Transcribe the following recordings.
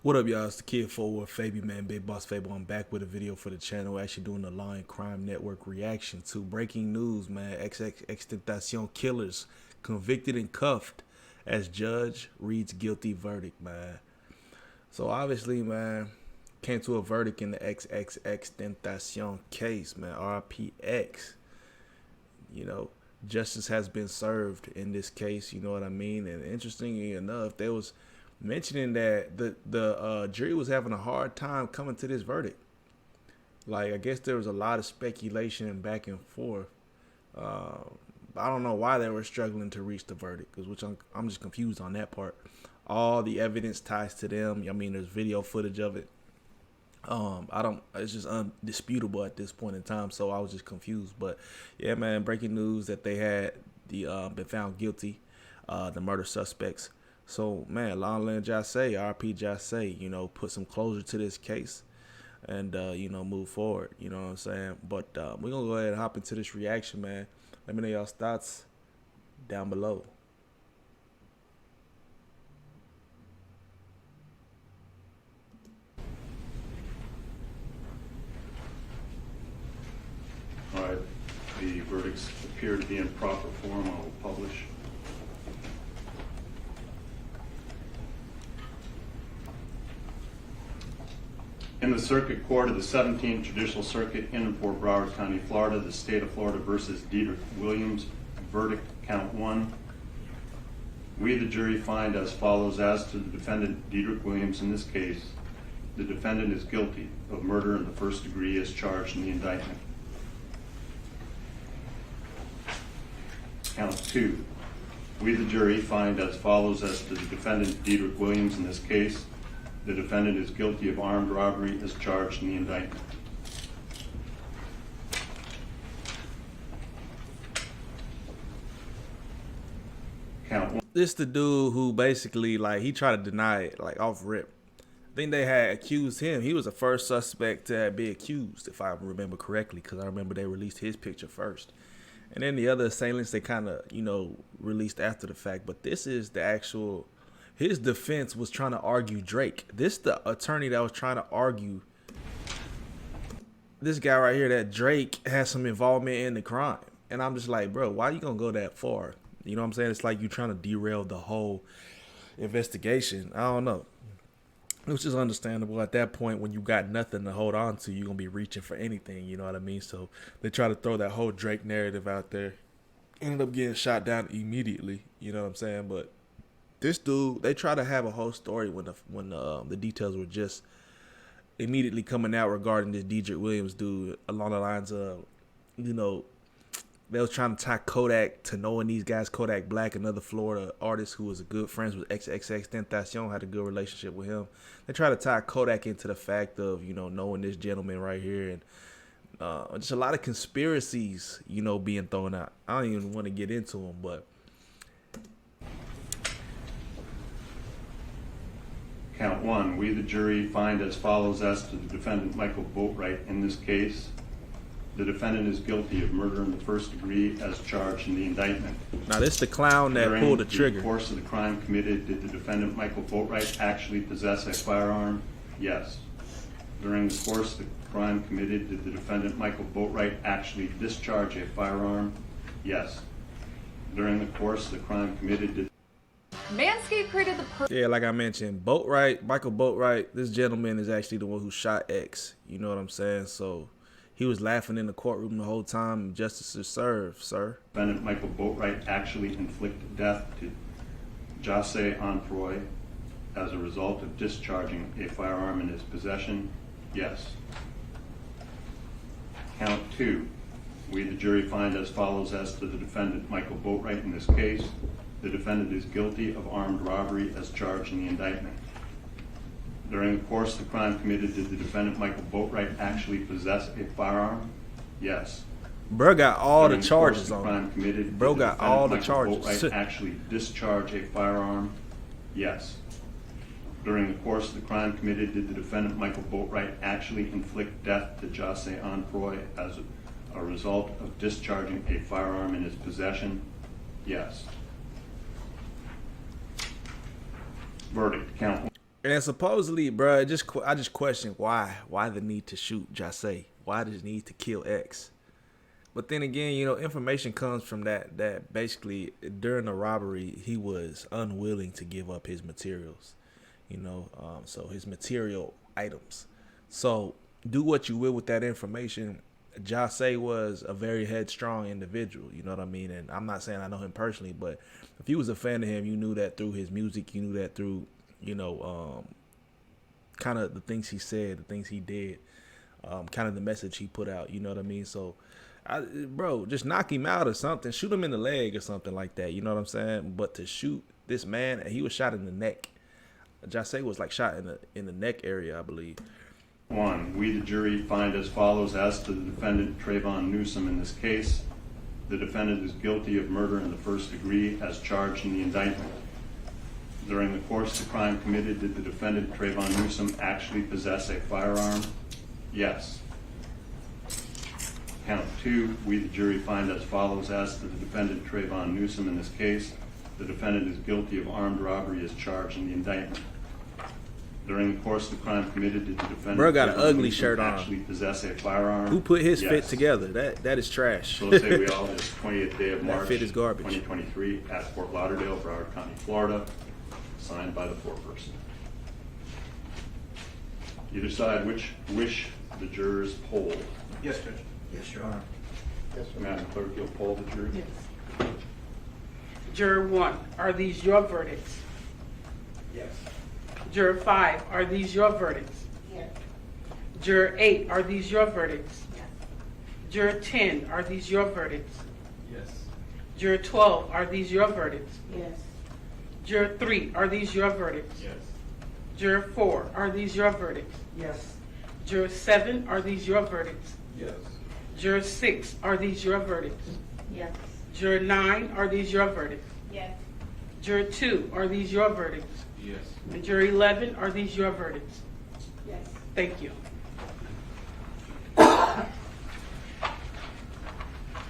What up, y'all? It's the kid FortWorthFabian, man. Big Boss Fable. I'm back with a video for the channel. Actually doing the Lion Crime Network reaction to breaking news, man. XXXTentacion killers convicted and cuffed as judge reads guilty verdict, man. So obviously, man, came to a verdict in the XXXTentacion case, man. RPX. You know, justice has been served in this case. You know what I mean? And interestingly enough, there was mentioning that the jury was having a hard time coming to this verdict. Like, I guess there was a lot of speculation and back and forth. I don't know why they were struggling to reach the verdict, which I'm just confused on that part. All the evidence ties to them. I mean, there's video footage of it. It's just undisputable at this point in time, so I was just confused. But yeah, man, breaking news that they had been found guilty, the murder suspects. So, man, long live Jase, RP Jase, you know, put some closure to this case and, you know, move forward, you know what I'm saying? But we're going to go ahead and hop into this reaction, man. Let me know y'all's thoughts down below. All right, the verdicts appear to be in proper form. I will publish. In the Circuit Court of the 17th Judicial Circuit in Fort Broward County, Florida, the state of Florida versus Dedrick Williams, verdict count 1. We, the jury, find as follows: as to the defendant, Dedrick Williams, in this case, the defendant is guilty of murder in the first degree as charged in the indictment. Count 2. We, the jury, find as follows: as to the defendant, Dedrick Williams, in this case, the defendant is guilty of armed robbery as charged in the indictment. Count 1. This the dude who basically, like, he tried to deny it, like, off rip. I think they had accused him. He was the first suspect to be accused, if I remember correctly, because I remember they released his picture first. And then the other assailants, they kind of, you know, released after the fact. But this is the actual... His defense was trying to argue Drake. This the attorney that was trying to argue this guy right here, that Drake has some involvement in the crime. And I'm just like, bro, why are you going to go that far? You know what I'm saying? It's like you trying to derail the whole investigation. I don't know. Which is understandable at that point. When you got nothing to hold on to, you're going to be reaching for anything. You know what I mean? So they try to throw that whole Drake narrative out there. Ended up getting shot down immediately. You know what I'm saying? But this dude, they try to have a whole story when the details were just immediately coming out regarding this Dedrick Williams dude, along the lines of, you know, they was trying to tie Kodak to knowing these guys. Kodak Black, another Florida artist who was a good friends with XXXTentacion, had a good relationship with him. They try to tie Kodak into the fact of, you know, knowing this gentleman right here, and just a lot of conspiracies, you know, being thrown out. I don't even want to get into them, but Count 1. We, the jury, find as follows: as to the defendant, Michael Boatwright, in this case, the defendant is guilty of murder in the first degree as charged in the indictment. Now, this the clown that pulled the trigger. During the course of the crime committed, did the defendant, Michael Boatwright, actually possess a firearm? Yes. During the course of the crime committed, did the defendant, Michael Boatwright, actually discharge a firearm? Yes. During the course of the crime committed, did Manscaped created the yeah, like I mentioned, Michael Boatwright, this gentleman is actually the one who shot X. You know what I'm saying? So he was laughing in the courtroom the whole time. Justice is served, sir. Defendant Michael Boatwright actually inflicted death to Jase Onfroy as a result of discharging a firearm in his possession? Yes. Count 2. We, the jury, find as follows: as to the defendant Michael Boatwright, in this case, the defendant is guilty of armed robbery as charged in the indictment. During the course of the crime committed, did the defendant Michael Boatwright actually possess a firearm? Yes. Bro got all the charges on him. Committed, Bro got all the charges. Boatwright actually discharge a firearm? Yes. During the course of the crime committed, did the defendant Michael Boatwright actually inflict death to Jase Onfroy as a result of discharging a firearm in his possession? Yes. Verdict. Count And supposedly, bro, I just question why the need to shoot Jase, why the need to kill X. But then again, you know, information comes from that basically during the robbery he was unwilling to give up his materials, you know, so his material items. So do what you will with that information. Jase was a very headstrong individual, you know what I mean? And I'm not saying I know him personally, but if you was a fan of him, you knew that through his music, you knew that through, you know, kind of the things he said, the things he did, kind of the message he put out, you know what I mean? So, bro, just knock him out or something, shoot him in the leg or something like that, you know what I'm saying? But to shoot this man, he was shot in the neck. Jase was like shot in the neck area, I believe. 1, we, the jury, find as follows as to the defendant Trayvon Newsome in this case. The defendant is guilty of murder in the first degree as charged in the indictment. During the course of the crime committed, did the defendant Trayvon Newsome actually possess a firearm? Yes. Count 2, we, the jury, find as follows as to the defendant Trayvon Newsome in this case. The defendant is guilty of armed robbery as charged in the indictment. During the course of the crime committed, did the defendant Bro got an Trayvon ugly Newsome shirt on. actually possess a firearm? Who put his Yes. fit together? That is trash. So say we all, this 20th day of That March, fit is garbage. 2023, at Fort Lauderdale, Broward County, Florida, signed by the foreperson. You decide which wish the jurors polled. Yes, Judge. Yes, Your Honor. Yes, sir. Madam Clerk, you'll poll the jury? Yes. Juror 1, are these your verdicts? Yes. Juror 5, are these your verdicts? Yes. Juror 8, are these your verdicts? Yes. Juror 10, are these your verdicts? Yes. Juror 12, are these your verdicts? Yes. Juror 3, are these your verdicts? Yes. Juror 4, are these your verdicts? Yes. Juror 7, are these your verdicts? Yes. Juror 6, are these your verdicts? Yes. Juror 9, are these your verdicts? Yes. Juror 2, are these your verdicts? Yes. And juror 11, are these your verdicts? Yes. Thank you.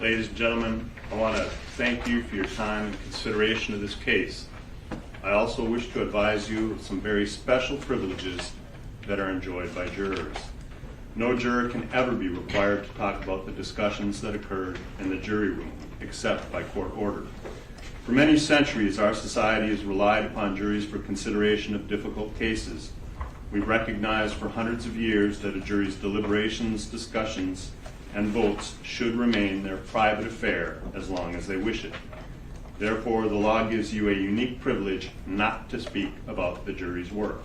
Ladies and gentlemen, I want to thank you for your time and consideration of this case. I also wish to advise you of some very special privileges that are enjoyed by jurors. No juror can ever be required to talk about the discussions that occurred in the jury room, except by court order. For many centuries, our society has relied upon juries for consideration of difficult cases. We've recognized for hundreds of years that a jury's deliberations, discussions, and votes should remain their private affair as long as they wish it. Therefore, the law gives you a unique privilege not to speak about the jury's work.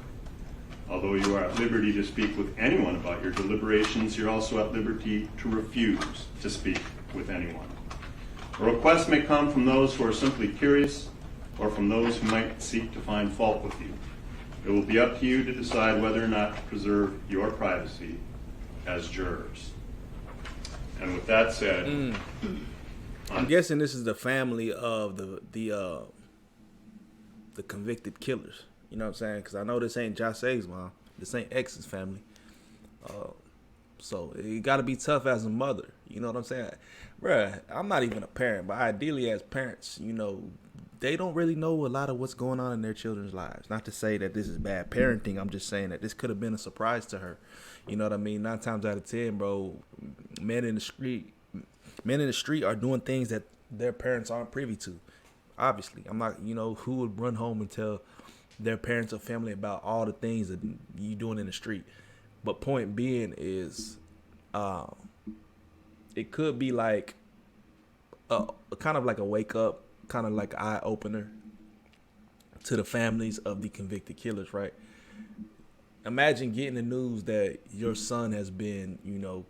Although you are at liberty to speak with anyone about your deliberations, you're also at liberty to refuse to speak with anyone. A request may come from those who are simply curious or from those who might seek to find fault with you. It will be up to you to decide whether or not to preserve your privacy as jurors. And with that said, I'm guessing this is the family of the convicted killers. You know what I'm saying? Because I know this ain't Jase's mom. This ain't X's family. So it got to be tough as a mother. You know what I'm saying? Bruh, I'm not even a parent, but ideally as parents, you know, they don't really know a lot of what's going on in their children's lives. Not to say that this is bad parenting. I'm just saying that this could have been a surprise to her. You know what I mean? 9 times out of 10, bro, men in the street are doing things that their parents aren't privy to. Obviously, I'm not, you know, who would run home and tell their parents or family about all the things that you doing in the street. But point being is, it could be like a kind of like a wake up, kind of like an eye opener to the families of the convicted killers, right? Imagine getting the news that your son has been, you know,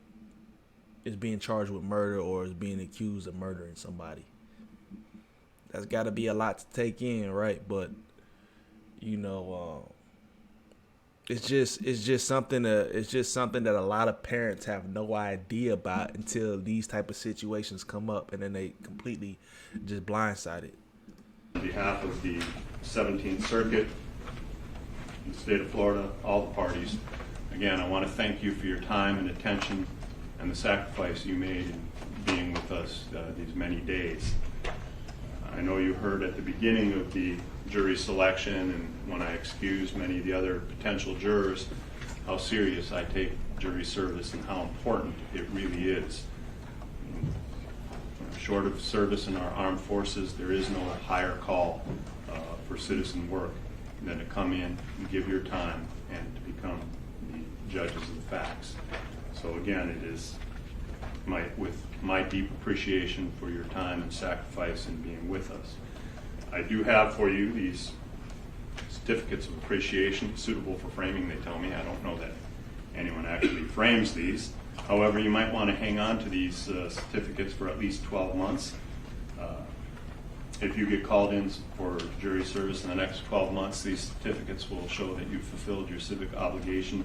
is being charged with murder or is being accused of murdering somebody. That's got to be a lot to take in, right? But you know, it's just something that a lot of parents have no idea about until these type of situations come up, and then they completely just blindsided. on behalf of the 17th Circuit, the state of Florida, all the parties, again, I want to thank you for your time and attention and the sacrifice you made in being with us these many days. I know you heard at the beginning of the jury selection and when I excuse many of the other potential jurors, how serious I take jury service and how important it really is. Short of service in our armed forces, there is no higher call for citizen work than to come in and give your time and to become the judges of the facts. So again, it is with my deep appreciation for your time and sacrifice in being with us. I do have for you these certificates of appreciation suitable for framing, they tell me. I don't know that anyone actually frames these. However, you might want to hang on to these certificates for at least 12 months. If you get called in for jury service in the next 12 months, these certificates will show that you've fulfilled your civic obligation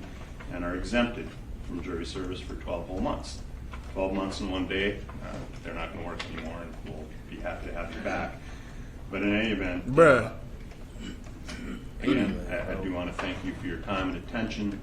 and are exempted from jury service for 12 whole months. 12 months and 1 day, they're not going to work anymore, and we'll be happy to have you back. But in any event, again, I do want to thank you for your time and attention.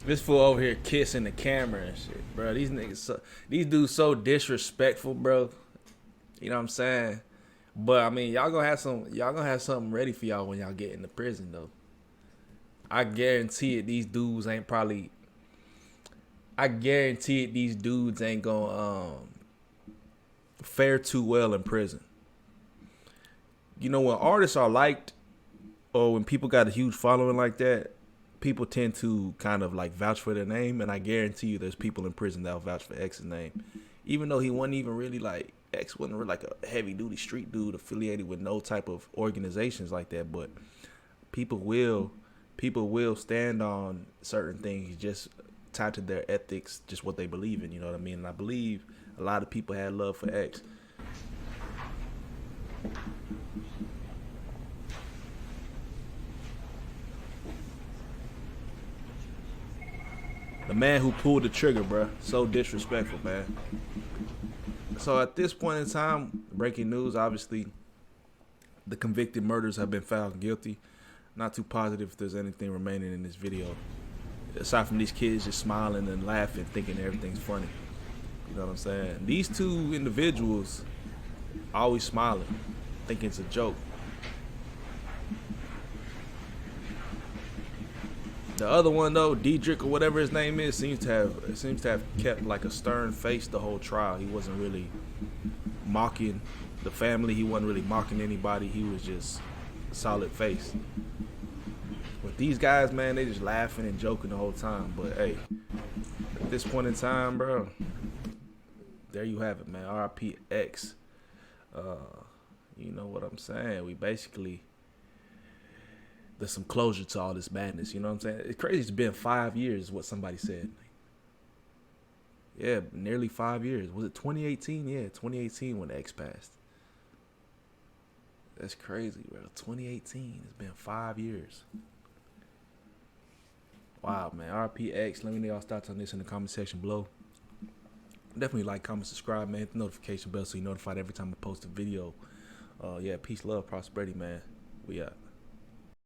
This fool over here kissing the camera and shit, bro. These niggas, these dudes so disrespectful, bro. You know what I'm saying? But I mean, y'all gonna have something ready for y'all when y'all get into prison, though. I guarantee it. These dudes ain't probably. I guarantee it. These dudes ain't gonna fare too well in prison. You know, when artists are liked, or when people got a huge following like that, people tend to kind of like vouch for their name, and I guarantee you there's people in prison that'll vouch for X's name. Even though he wasn't even really like, X wasn't really like a heavy duty street dude affiliated with no type of organizations like that, but people will stand on certain things just tied to their ethics, just what they believe in, you know what I mean? And I believe a lot of people had love for X. The man who pulled the trigger, bro. So disrespectful, man. So at this point in time, breaking news, obviously, the convicted murderers have been found guilty. Not too positive if there's anything remaining in this video. Aside from these kids just smiling and laughing, thinking everything's funny. You know what I'm saying? These two individuals always smiling, thinking it's a joke. The other one though, Diedrich or whatever his name is, seems to have kept like a stern face the whole trial. He wasn't really mocking the family. He wasn't really mocking anybody. He was just a solid face. But these guys, man, they just laughing and joking the whole time. But hey, at this point in time, bro, there you have it, man. RIP X. You know what I'm saying? We basically, there's some closure to all this madness, you know what I'm saying? It's crazy. It's been 5 years, is what somebody said. Yeah, nearly 5 years. Was it 2018? Yeah, 2018 when X passed. That's crazy, bro. 2018. It's been 5 years. Wow, man. RP X. Let me know y'all's thoughts on this in the comment section below. Definitely like, comment, subscribe, man. Hit the notification bell so you're notified every time I post a video. Yeah, peace, love, prosperity, man. We out.